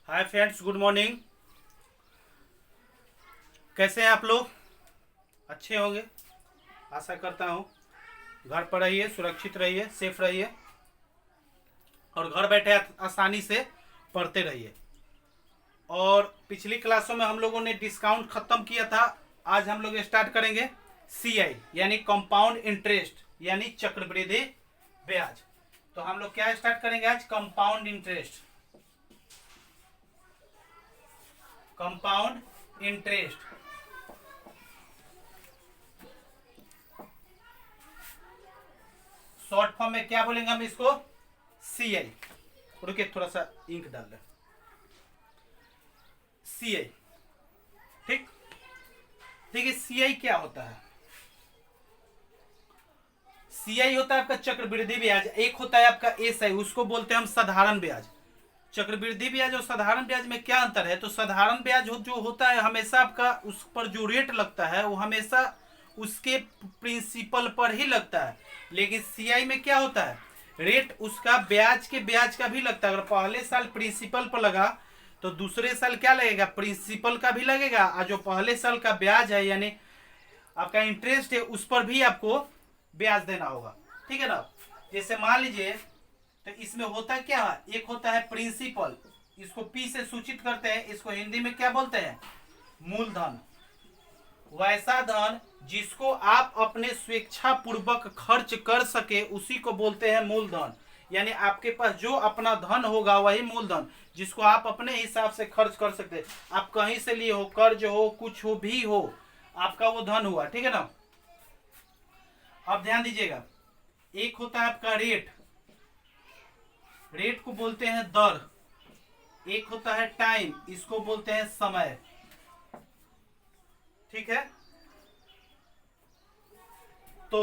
Hi friends, good morning. कैसे हैं आप लोग? अच्छे होंगे, आशा करता हूँ। घर पर रहिए, सुरक्षित रहिए, सेफ रहिए और घर बैठे आसानी से पढ़ते रहिए। और पिछली क्लासों में हम लोगों ने डिस्काउंट ख़त्म किया था। आज हम लोग स्टार्ट करेंगे CI यानी कंपाउंड इंटरेस्ट यानी चक्रवृद्धि ब्याज। तो हम लोग क्या स्टार्ट करेंगे आज? Compound interest, compound interest. Short form में क्या बोलेंगे हम इसको? CI। रुकिए, थोड़ा सा इंक डाल लें। CI, ठीक। देखिए CI क्या होता है। CI होता है आपका चक्रवृद्धि ब्याज। एक होता है आपका SI, उसको बोलते हैं हम साधारण ब्याज। चक्रवृद्धि ब्याज और साधारण ब्याज में क्या अंतर है? तो साधारण ब्याज जो होता है हमेशा आपका उस पर जो रेट लगता है वो हमेशा उसके प्रिंसिपल पर ही लगता है। लेकिन CI में क्या होता है? रेट उसका ब्याज का भी लगता है। अगर पहले साल प्रिंसिपल पर लगा तो दूसरे साल क्या लगेगा? प्रिंसिपल का भी लगेगा। और जो पहले साल का ब्याज है यानी आपका इंटरेस्ट है उस पर भी आपको ब्याज देना होगा, ठीक है ना। जैसे मान लीजिए, तो इसमें होता क्या है? एक होता है प्रिंसिपल, इसको P से सूचित करते हैं। इसको हिंदी में क्या बोलते हैं? मूलधन। वैसा धन जिसको आप अपने स्वेच्छा पूर्वक खर्च कर सके उसी को बोलते हैं मूलधन। यानी आपके पास जो अपना धन होगा वही मूलधन, जिसको आप अपने हिसाब से खर्च कर सकते। आप कहीं से लिए हो, कर्ज हो, कुछ हो भी हो, आपका वो धन हुआ, ठीक है ना। अब ध्यान दीजिएगा, एक होता है आपका रेट, रेट को बोलते हैं दर। एक होता है टाइम, इसको बोलते हैं समय, ठीक है। तो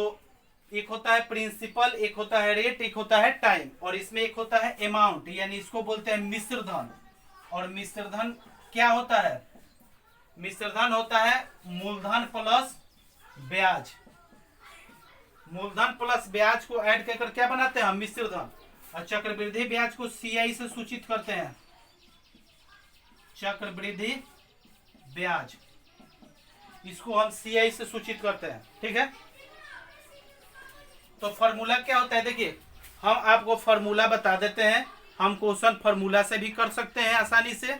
एक होता है प्रिंसिपल, एक होता है रेट, एक होता है टाइम, और इसमें एक होता है अमाउंट, यानी इसको बोलते हैं मिश्र धन। और मिश्र धन क्या होता है? मिश्र धन होता है मूलधन प्लस ब्याज। मूलधन प्लस ब्याज को ऐड कर क्या बनाते हैं हम? मिश्र धन। और चक्रवृद्धि ब्याज को CI से सूचित करते हैं, चक्रवृद्धि ब्याज। इसको हम CI से सूचित करते हैं, ठीक है। तो फॉर्मूला क्या होता है? देखिए, हम आपको फॉर्मूला बता देते हैं। हम क्वेश्चन फॉर्मूला से भी कर सकते हैं आसानी से,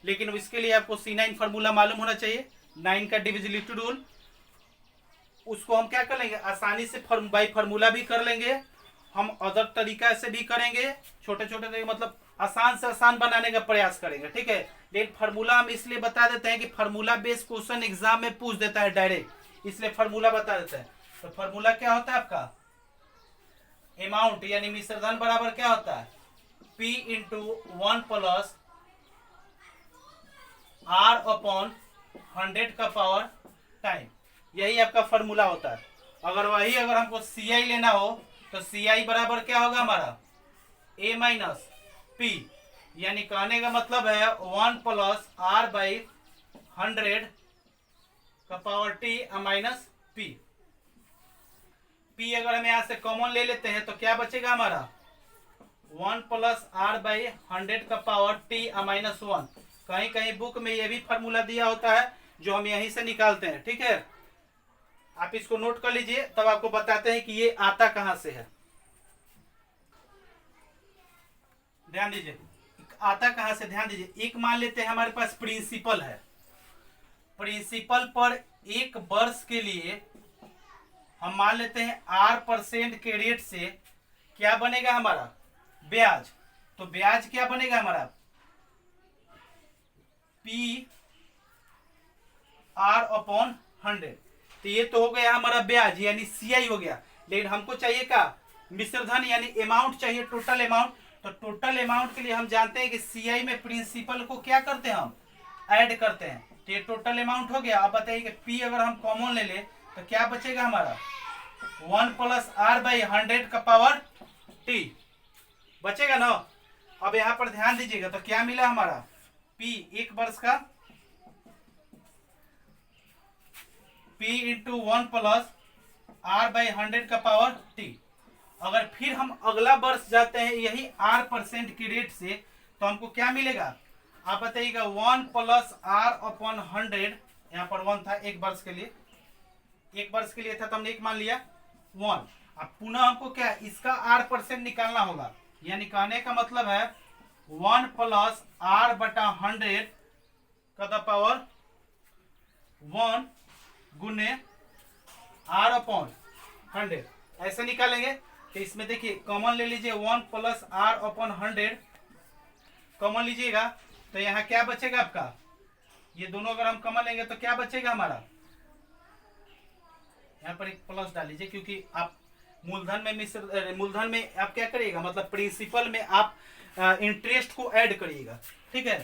लेकिन इसके लिए आपको C9 फॉर्मूला मालूम होना चाहिए। 9 का डिविजिबिलिटी रूल, उसको हम क्या कर लेंगे? आसानी से बाई फार्मूला भी कर लेंगे। हम अदर तरीका से भी करेंगे, छोटे छोटे मतलब आसान से आसान बनाने का प्रयास करेंगे, ठीक है। लेकिन फार्मूला हम इसलिए बता देते हैं कि फार्मूला बेस्ड क्वेश्चन एग्जाम में पूछ देता है डायरेक्ट, इसलिए फार्मूला बता देते हैं। तो फार्मूला क्या होता है आपका? अमाउंट यानी मिश्रधन बराबर क्या होता है? P into 1 plus R upon 100 का पावर टाइम। यही आपका फॉर्मूला होता है। अगर हमको CI लेना हो तो CI बराबर क्या होगा हमारा? A माइनस P, यानी कहने का मतलब है 1 प्लस R बाई 100 का power T minus P। P अगर हम यहां से कॉमन ले लेते हैं तो क्या बचेगा हमारा? 1 प्लस R बाई 100 का पावर T माइनस 1। कहीं कहीं बुक में ये भी फॉर्मूला दिया होता है जो हम यहीं से निकालते हैं, ठीक है। आप इसको नोट कर लीजिए, तब आपको बताते हैं कि ये आता कहां से है। ध्यान दीजिए, आता कहां से, ध्यान दीजिए। एक मान लेते हैं हमारे पास प्रिंसिपल है। प्रिंसिपल पर एक वर्ष के लिए हम मान लेते हैं R% के रेट से क्या बनेगा हमारा? ब्याज। तो ब्याज क्या बनेगा हमारा? P R upon 100। तो ये तो हो गया हमारा ब्याज यानी CI हो गया। लेकिन हमको चाहिए क्या? मिश्रधन यानी अमाउंट चाहिए, टोटल अमाउंट। तो टोटल अमाउंट के लिए हम जानते हैं कि CI में प्रिंसिपल को क्या करते हैं? हम ऐड करते हैं। तो ये टोटल अमाउंट हो गया। अब बताइए कि P अगर हम कॉमन ले ले तो क्या बचेगा हमारा? 1 प्लस R बाई 100 का पावर T बचेगा ना। अब यहां पर ध्यान दीजिएगा, तो क्या मिला हमारा? P एक वर्ष का P into 1 plus R by 100 का पावर T। अगर फिर हम अगला वर्ष जाते हैं यही R% की रेट से, तो हमको क्या मिलेगा? आप बताइएगा 1 प्लस आर अपॉन 100, यहाँ पर 1 था एक वर्ष के लिए, एक वर्ष के लिए था तो हमने एक मान लिया 1। अब पुनः हमको क्या इसका r% निकालना होगा। यह निकालने का मतलब है 1 प्लस आर बटा 100 का द पावर 1 गुने आर अपॉन 100, ऐसे निकालेंगे। तो इसमें देखिए कॉमन ले लीजिए 1 प्लस आर अपॉन 100 कॉमन लीजिएगा, तो यहाँ क्या बचेगा आपका, ये दोनों अगर हम कॉमन लेंगे तो क्या बचेगा हमारा, यहाँ पर एक प्लस डाल लीजिए क्योंकि आप मूलधन में मूलधन में आप क्या करिएगा, मतलब प्रिंसिपल में आप इंटरेस्ट को ऐड करिएगा, ठीक है।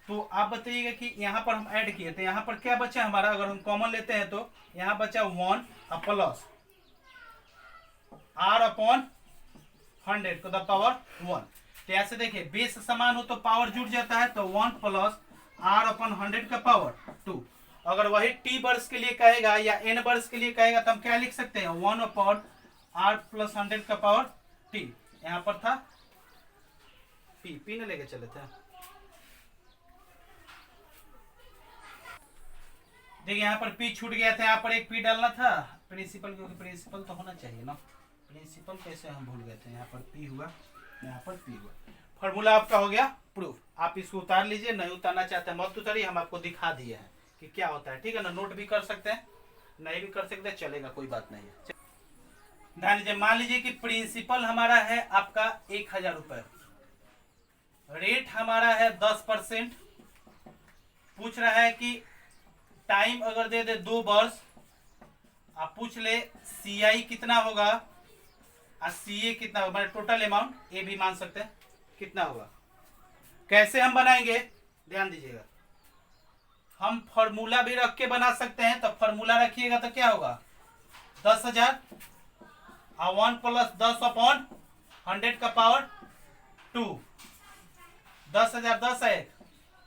तो आप बताइएगा कि यहाँ पर हम ऐड किए तो यहाँ पर क्या बचा हमारा, अगर हम कॉमन लेते हैं तो यहाँ बचा 1 plus R upon 100 to the power 1। तो ऐसे देखिए बेस समान हो तो पावर जुड़ जाता है, तो 1 प्लस आर अपॉन 100 का पावर 2। अगर वही टी वर्ष के लिए कहेगा या एन वर्ष के लिए कहेगा तो हम क्या लिख सकते हैं 1 अपॉन आर प्लस 100 का पावर टी। यहाँ पर था पी ने लेके चले थे, देखिए यहाँ पर पी छूट गया था, यहाँ पर एक पी डालना था प्रिंसिपल, क्योंकि प्रिंसिपल तो होना चाहिए ना, प्रिंसिपल कैसे हम भूल गए थे। यहाँ पर पी हुआ, यहाँ पर पी हुआ, फॉर्मूला आपका हो गया प्रूफ। आप इसको उतार लीजिए, नहीं उतारना चाहते हैं मत उतारिए, हम आपको दिखा दिए हैं कि क्या होता है, ठीक है ना। नोट भी कर सकते हैं, नहीं भी कर सकते चलेगा, कोई बात नहीं है। ध्यान लीजिए, मान लीजिए कि प्रिंसिपल हमारा है आपका 1000 रुपए, रेट हमारा है 10%, पूछ रहा है कि टाइम अगर दे दे 2 वर्ष, आप पूछ ले सीआई कितना होगा और सीए कितना होगा, मतलब टोटल अमाउंट ए भी मान सकते हैं कितना होगा। कैसे हम बनाएंगे ध्यान दीजिएगा, हम फॉर्मूला भी रख के बना सकते हैं। तो फॉर्मूला रखिएगा तो क्या होगा 10,000 और 1 प्लस 10 अपॉन 100 का पावर 2। 10,000 10 है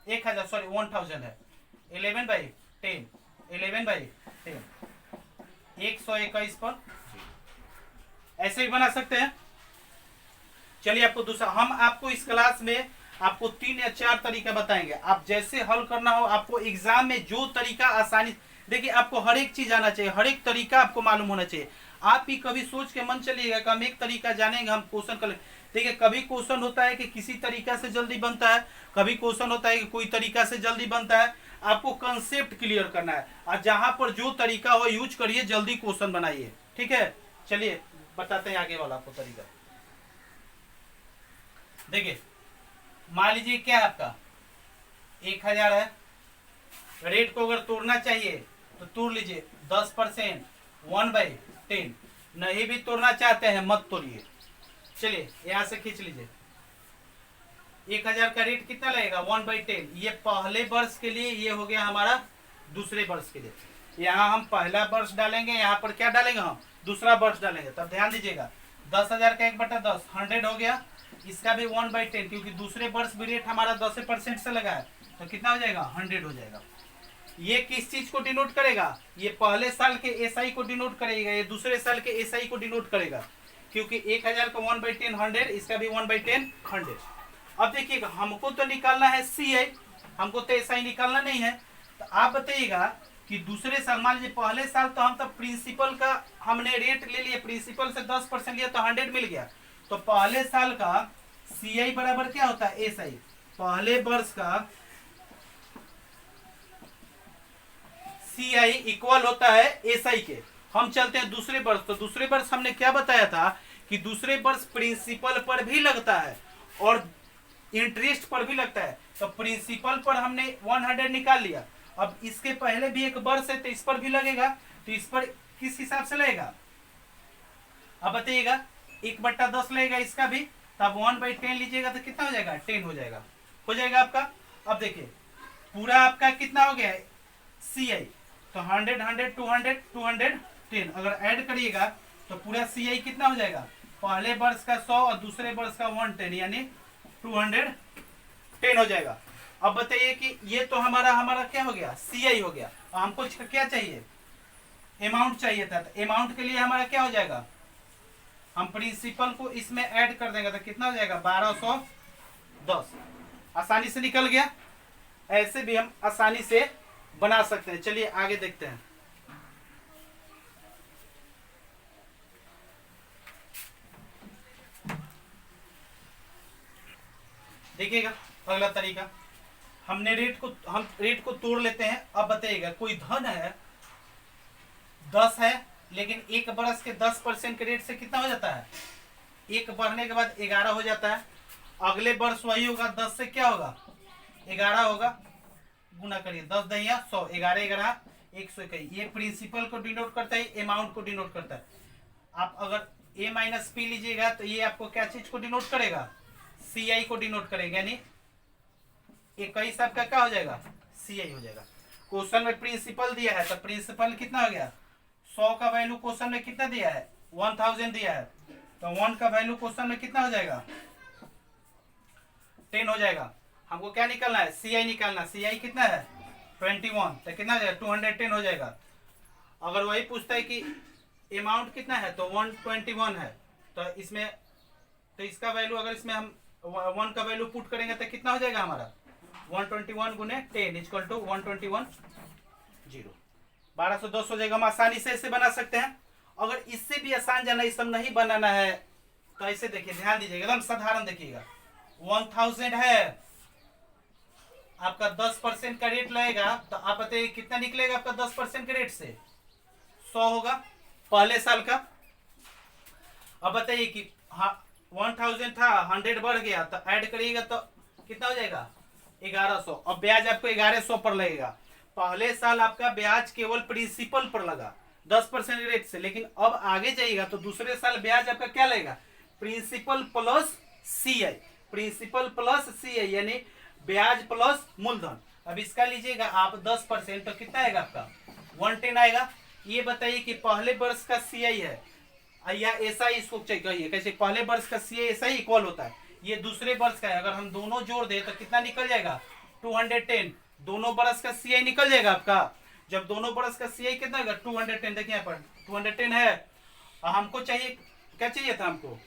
1000, सॉरी 1000 है, 11/10, 11/10, 121 पर ऐसे ही बना सकते हैं। चलिए आपको दूसरा, हम आपको इस क्लास में आपको 3 या 4 तरीका बताएंगे, आप जैसे हल करना हो, आपको एग्जाम में जो तरीका आसानी, देखिए आपको हर एक चीज आना चाहिए, हर एक तरीका आपको मालूम होना चाहिए। आप ही कभी सोच के मन चलिएगा कि हम एक तरीका जानेंगे, हम क्वेश्चन कर, देखिए कभी क्वेश्चन होता है कि किसी तरीका से जल्दी बनता है, कभी क्वेश्चन होता है कि कोई तरीका से जल्दी बनता है। आपको कंसेप्ट क्लियर करना है और जहां पर जो तरीका हो यूज करिए, जल्दी क्वेश्चन बनाइए, ठीक है। चलिए बताते हैं आगे वाला आपको तरीका। देखिए मान लीजिए क्या है आपका 1000 है, रेट को अगर तोड़ना चाहिए तो तोड़ लीजिए 10%, 1/10, नहीं भी तोड़ना चाहते हैं मत तोड़िए। चलिए यहां से खींच लीजिए, 1000 का रेट कितना लगेगा 1/10, ये पहले वर्ष के लिए, ये हो गया हमारा दूसरे वर्ष के लिए। यहाँ हम पहला वर्ष डालेंगे, यहाँ पर क्या डालेंगे हम दूसरा वर्ष डालेंगे। तब ध्यान दीजिएगा 10,000 का 1/10 100 हो गया, इसका भी 1/10, क्योंकि दूसरे वर्ष भी रेट हमारा 10% से लगा है, तो कितना हो जाएगा 100 हो जाएगा। ये किस चीज को डिनोट करेगा, ये पहले साल के एसआई को डिनोट करेगा, ये दूसरे साल के एसआई को डिनोट करेगा, क्योंकि 1000 का 1/10 100, इसका भी 1/10 100। अब देखिएगा हमको तो निकालना है सीआई, हमको तो एसआई निकालना नहीं है। तो आप बताइएगा कि दूसरे साल, मान लीजिए पहले साल तो हम तो प्रिंसिपल का हमने रेट ले लिया, प्रिंसिपल से 10% लिया तो 100 मिल गया, तो पहले साल का सीआई बराबर क्या होता है एसआई, पहले वर्ष का सीआई इक्वल होता है एसआई के। हम चलते हैं दूसरे वर्ष, तो दूसरे वर्ष हमने क्या बताया था कि दूसरे वर्ष प्रिंसिपल पर भी लगता है और इंटरेस्ट पर भी लगता है, तो प्रिंसिपल पर हमने 100 निकाल लिया। अब इसके पहले भी एक वर्ष है तो इस पर भी लगेगा, तो इस पर किस हिसाब से लगेगा अब बताइएगा 1/10 लगेगा इसका भी, तब 1/10 लीजिएगा तो कितना हो जाएगा 10 हो जाएगा आपका। अब देखिए पूरा आपका कितना हो गया सीआई, तो 100 100 200 200 10, अगर ऐड करिएगा तो पूरा सीआई कितना हो जाएगा, पहले वर्ष का 100 और दूसरे वर्ष का 110, यानी 210 हो जाएगा। अब बताइए कि ये तो हमारा क्या हो गया सीआई हो गया, और हमको क्या चाहिए अमाउंट चाहिए था, तो अमाउंट के लिए हमारा क्या हो जाएगा, हम प्रिंसिपल को इसमें ऐड कर देंगे तो कितना हो जाएगा 1210, आसानी से निकल गया। ऐसे भी हम आसानी से बना सकते हैं। चलिए आगे देखते हैं। देखिएगा अगला तरीका, हम रेट को तोड़ लेते हैं। अब बताइएगा कोई धन है 10 है, लेकिन एक बरस के 10% के रेट से कितना हो जाता है, एक बढ़ने के बाद 11 हो जाता है। अगले वर्ष वही होगा, 10 से क्या होगा 11 होगा, गुना करिए 10 दहिया 100, 11 11 121। ये प्रिंसिपल को डिनोट करता है, अमाउंट को डिनोट करता है। आप अगर ए माइनस पी लीजिएगा तो ये आपको क्या चीज को डिनोट करेगा, सी आई को डिनोट करेगा, यानी 21 आपका क्या हो जाएगा, सी आई हो जाएगा। क्वेश्चन में प्रिंसिपल दिया है तो प्रिंसिपल कितना हो गया, 100 का वैल्यू क्वेश्चन में कितना दिया है, 1000 दिया है, तो 1 का वैल्यू क्वेश्चन में कितना हो जाएगा, 10 हो जाएगा। हमको क्या निकालना है, सी आई निकालना। सी आई कितना है 21, तो कितना हो जाएगा 210 हो जाएगा। अगर वही पूछता है कि अमाउंट कितना है तो 121 है, तो इसमें तो इसका वैल्यू अगर इसमें हम 1 का वैल्यू पुट करेंगे तो कितना हो जाएगा हमारा 121 गुने 10 इक्वल टू 121 0, 1210 हो जाएगा। हम आसानी से इसे बना सकते हैं। अगर इससे भी आसान जाना, इस सब नहीं बनाना है तो ऐसे देखिए, ध्यान दीजिएगा, एकदम साधारण देखिएगा। 1000 है, आपका 10% का रेट लगेगा, तो आप बताइए कितना निकलेगा आपका 10% के रेट से, 100 होगा पहले साल का। अब बताइए कि हाँ 1000 था, 100 बढ़ गया, तो ऐड करिएगा तो कितना हो जाएगा 1100। अब ब्याज आपको 1100 पर लगेगा। पहले साल आपका ब्याज केवल प्रिंसिपल पर लगा 10% रेट से, लेकिन अब आगे जाइएगा तो दूसरे साल ब्याज आपका क्या लगेगा, प्रिंसिपल प्लस सी आई, प्रिंसिपल प्लस सी आई, यानी ब्याज प्लस मूलधन। अब इसका लीजिएगा आप 10%, तो कितना आएगा आपका 110 आएगा। ये बताइए कि पहले वर्ष का सी आई है या ऐसा ही इसको कहिए, कैसे पहले वर्ष का सी आई ऐसा ही इक्वल होता है, ये दूसरे वर्ष का है। अगर हम दोनों जोड़ दे तो कितना निकल जाएगा 210, दोनों बरस का सी आई निकल जाएगा आपका। जब दोनों बरस का सी आई कितना होगा 210, देखिए यहाँ पर 210 है। हमको चाहिए क्या चाहिए था, हमको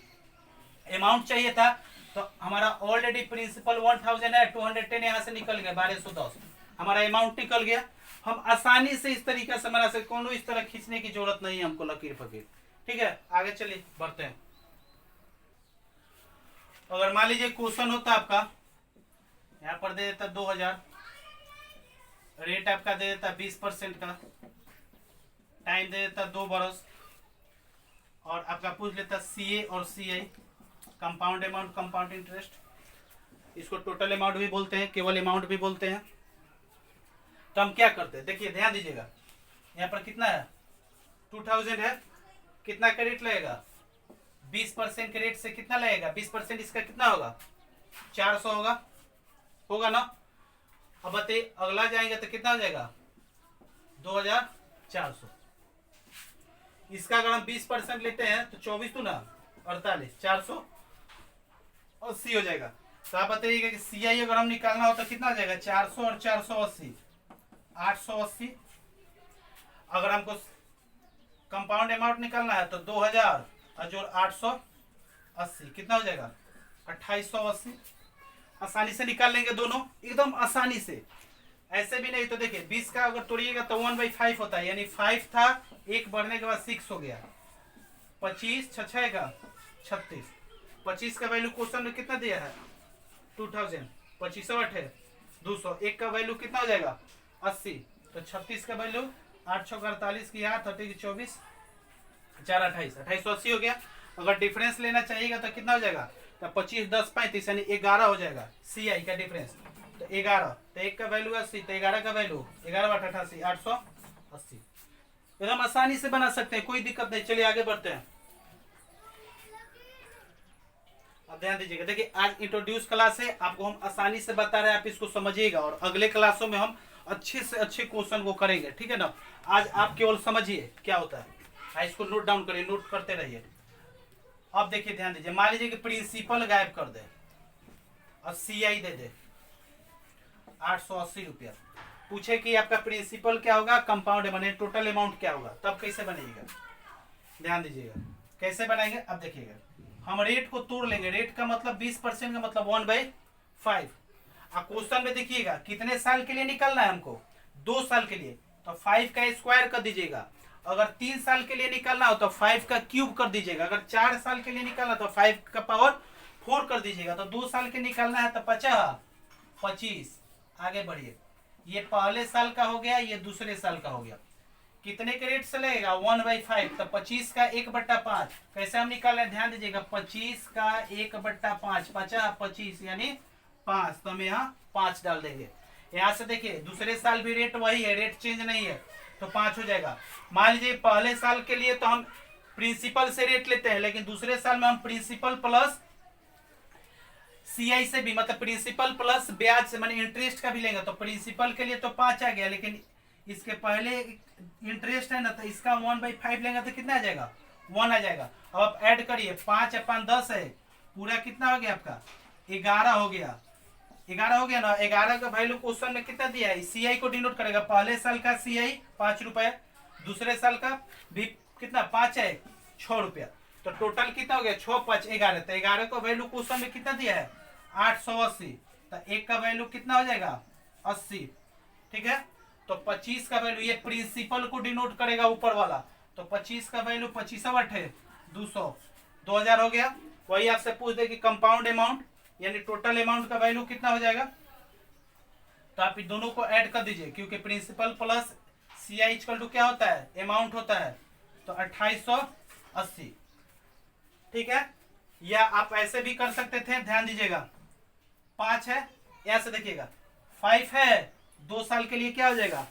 अमाउंट चाहिए था, तो हमारा ऑलरेडी प्रिंसिपल 1000 है, 210 यहाँ से निकल गया 1210, हमारा अमाउंट निकल गया। हम आसानी से इस तरीके से बना सकते, कोनो इस तरह खींचने की जरूरत नहीं है हमको लकीर फकीर। ठीक है, आगे चलिए बढ़ते हैं। अगर मान लीजिए क्वेश्चन होता आपका, यहाँ पर दे देता 2000, रेट आपका दे देता 20% का, टाइम दे देता 2 बरस, और आपका पूछ लेता सी ए और सी आई, कंपाउंड अमाउंट, कंपाउंड इंटरेस्ट, इसको टोटल अमाउंट भी बोलते हैं, केवल अमाउंट भी बोलते हैं। तो हम क्या करते हैं, देखिए ध्यान दीजिएगा, यहाँ पर कितना है 2000 है, कितना का रेट लगेगा 20% के रेट से कितना लगेगा, 20% इसका कितना होगा 400 होगा ना। अब बताइए अगला जाएंगे तो कितना हो जाएगा 2400। इसका अगर हम 20% लेते हैं तो 24 तो ना 48, 480 हो जाएगा। तो आप बताइएगा कि सी आई अगर हम निकालना हो तो कितना हो जाएगा 400 और 480, 880। अगर हमको कंपाउंड अमाउंट निकालना है तो 2000 और जोड़ 880 कितना हो जाएगा 2880। आसानी से निकाल लेंगे दोनों, एकदम आसानी से, ऐसे भी नहीं। तो देखिए 20 का अगर तोड़िएगा तो 1/5 होता है, यानी 5 था, एक बढ़ने के बाद 6 हो गया, 25 छः का 36। 25 का वैल्यू क्वेश्चन में कितना दिया है 2000, 25 है 200, एक का वैल्यू कितना हो जाएगा 80, तो 36 का वैल्यू 8 6 48 की 8 30 24 4 28, 2880 हो गया। अगर डिफरेंस लेना चाहिएगा तो कितना हो जाएगा, तो 25 10 35 यानी 11 हो जाएगा सी आई का डिफरेंस, तो 11, तो एक का वैल्यू 80, तो 11 का वैल्यू 11 88 880। एकदम आसानी से बना सकते हैं, कोई दिक्कत नहीं। चलिए आगे बढ़ते हैं। अब ध्यान दीजिएगा, देखिए आज इंट्रोड्यूस क्लास है, आपको हम आसानी से बता रहे हैं, आप इसको समझिएगा और अगले क्लासों में हम अच्छे से अच्छे क्वेश्चन को करेंगे। ठीक है ना, आज आप केवल समझिए क्या होता है, इसको नोट डाउन करिए, नोट करते रहिए। अब देखिए ध्यान दीजिए, मान लीजिए कि प्रिंसिपल गायब कर दे और सी आई दे दे 880 रुपया, पूछे कि आपका प्रिंसिपल क्या होगा, कंपाउंड अमाउंट, टोटल अमाउंट क्या होगा, तब कैसे बनेगा। ध्यान दीजिएगा कैसे बनाएंगे। अब देखिएगा हम रेट को तोड़ लेंगे, रेट का मतलब 20% का मतलब 1/5। क्वेश्चन में देखिएगा कितने साल के लिए निकलना है हमको, 2 साल के लिए, तो 5 का स्क्वायर कर दीजिएगा। अगर 3 साल के लिए निकलना हो तो 5 का क्यूब कर दीजिएगा। अगर 4 साल के लिए निकलना तो 5 का पावर 4 कर दीजिएगा। तो 2 साल के निकलना है तो 50 25। आगे बढ़िए, ये पहले साल का हो गया, ये दूसरे साल का हो गया। कितने के रेट से लगेगा 1/5, तो 25 का 1/5 कैसे हम निकाल रहे हैं ध्यान दीजिएगा। 25 का 1/5 50 25 यानी 5, तो हम यहाँ 5 डाल देंगे। यहाँ से देखिए दूसरे साल भी रेट वही है, रेट चेंज नहीं है, तो 5 हो जाएगा। मान लीजिए पहले साल के लिए तो हम प्रिंसिपल से रेट लेते हैं, लेकिन दूसरे साल में हम प्रिंसिपल प्लस सीआई से भी, मतलब प्रिंसिपल प्लस ब्याज से माने इंटरेस्ट का भी लेंगे। तो प्रिंसिपल के लिए तो 5 आ गया, लेकिन इसके पहले इंटरेस्ट है ना, तो इसका 1/5 लेंगे तो कितना आ जाएगा 1 आ जाएगा। अब आप ऐड करिए, 5 अपन 10 है, पूरा कितना हो गया आपका 11 हो गया। 11 हो गया ना। 11 का वैल्यू क्वेश्चन में कितना दिया है, सीआई को डिनोट करेगा। पहले साल का सीआई 5 रुपए, दूसरे साल का भी कितना 5 है 6 रुपया। तो टोटल कितना हो गया 6 5 11। तो 11 का वैल्यू क्वेश्चन में कितना दिया है 880। तो 1 का वैल्यू कितना हो जाएगा 80। ठीक है, तो 25 का वैल्यू ये प्रिंसिपल को डिनोट करेगा ऊपर वाला। तो 25 का वैल्यू 25 है 200, 2000 हो गया। वही आपसे पूछ दे कि कंपाउंड अमाउंट यानी टोटल अमाउंट का वैल्यू कितना हो जाएगा, तो आप दोनों को ऐड कर दीजिए, क्योंकि principal plus CI equal to क्या होता है अमाउंट होता है। तो 2880। ठीक है, या आप ऐसे भी कर सकते थे, ध्यान दीजिएगा 5 है, यहां से देखिएगा 5 है, 2 साल के लिए क्या हो जाएगा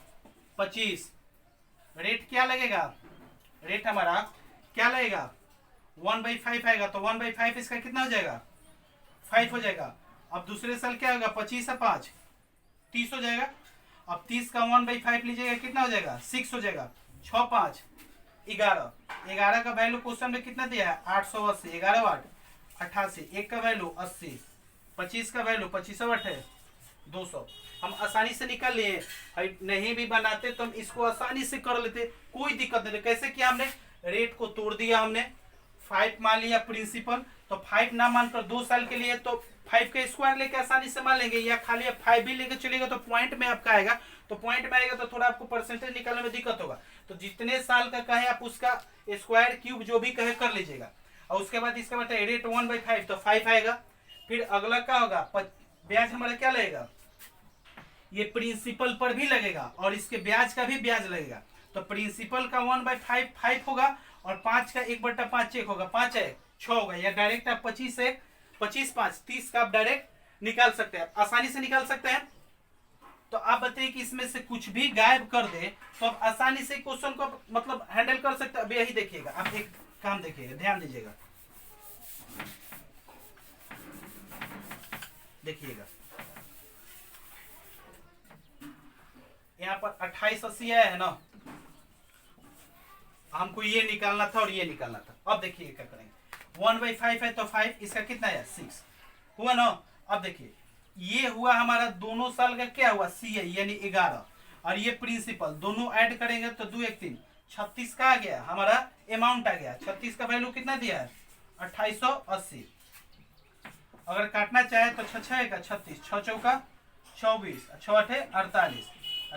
25। रेट क्या लगेगा, रेट हमारा क्या लगेगा 1/5 आएगा। तो 1/5 इसका कितना हो जाएगा 5 हो जाएगा। अब दूसरे साल क्या होगा 25 है 5 30 हो जाएगा। अब 30 का 1/5 लीजिएगा कितना हो जाएगा 6 हो जाएगा। 6 5 11। 11 का वैल्यू क्वेश्चन में कितना दिया है 880। 11 8 88। 1 का वैल्यू 80। 25 का वैल्यू 25 है 200। हम आसानी से निकल लिए, नहीं भी बनाते तो हम इसको आसानी से कर लेते, कोई दिक्कत नहीं। कैसे किया हमने, रेट को तोड़ दिया हमने। 5 मान लिया प्रिंसिपल, तो 5 ना मानकर 2 साल के लिए तो 5 का स्क्वायर लेके आसानी से मान लेंगे, या खाली 5 भी लेके चलेगा तो पॉइंट में आपका आएगा। तो पॉइंट में आएगा तो थोड़ा आपको परसेंटेज निकालने में दिक्कत होगा। तो जितने साल का कहे आप उसका स्क्वायर क्यूब जो भी कहे कर लीजिएगा। और उसके बाद इसका मतलब रेट 1/5 तो 5 आएगा। फिर अगला क्या होगा, ब्याज हमारा क्या लगेगा, ये प्रिंसिपल पर भी लगेगा और इसके ब्याज का भी ब्याज लगेगा। तो प्रिंसिपल का 1/5 5 होगा और 5 का 1/5 चेक होगा, 5 है 6 होगा। या डायरेक्ट आप 25 है 25 5 30 का आप डायरेक्ट निकाल सकते हैं, आसानी से निकाल सकते हैं। तो आप बताइए कि इसमें से कुछ भी गायब कर दे तो आप आसानी से क्वेश्चन को मतलब हैंडल कर सकते हैं। अब यही देखिएगा, आप एक काम देखिएगा, ध्यान दीजिएगा, देखिएगा यहाँ पर 2880 आया है ना, हमको ये निकालना था और ये निकालना था। अब देखिए क्या करेंगे, 1/5 है तो 5, इसका कितना है 6 हुआ ना। अब देखिए ये हुआ हमारा दोनों साल का क्या हुआ सीआई यानी 11, और ये प्रिंसिपल दोनों ऐड करेंगे तो 2 1 3 36 का आ गया हमारा अमाउंट आ गया। 36 का वैल्यू कितना दिया है 2880। अगर काटना चाहे तो 6 6 का 36, 6 चौका 24, 6 8 48,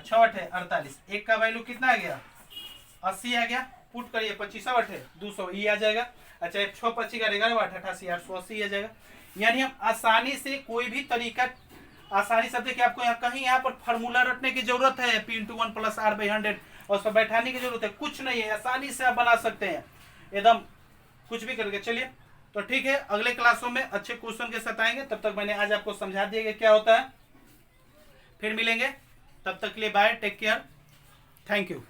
6 8 48। 1 का वैल्यू कितना आ गया 80 आ गया। पुट करिए 25 8 200 ये आ जाएगा। अच्छा 6 25 का 11 8 88 880 आ जाएगा। यानी हम आसानी से कोई भी तरीका आसानी से देखिए, आपको यहाँ कहीं यहाँ पर फार्मूला रटने की जरूरत है P × 1 + R/100 और उस पर बैठाने की जरूरत है कुछ नहीं है, आसानी से आप बना सकते हैं एकदम कुछ भी करके। चलिए तो ठीक है, अगले क्लासों में अच्छे क्वेश्चन के साथ आएंगे। तब तक मैंने आज आपको समझा दिया कि क्या होता है, फिर मिलेंगे, तब तक के लिए bye, take care, thank you.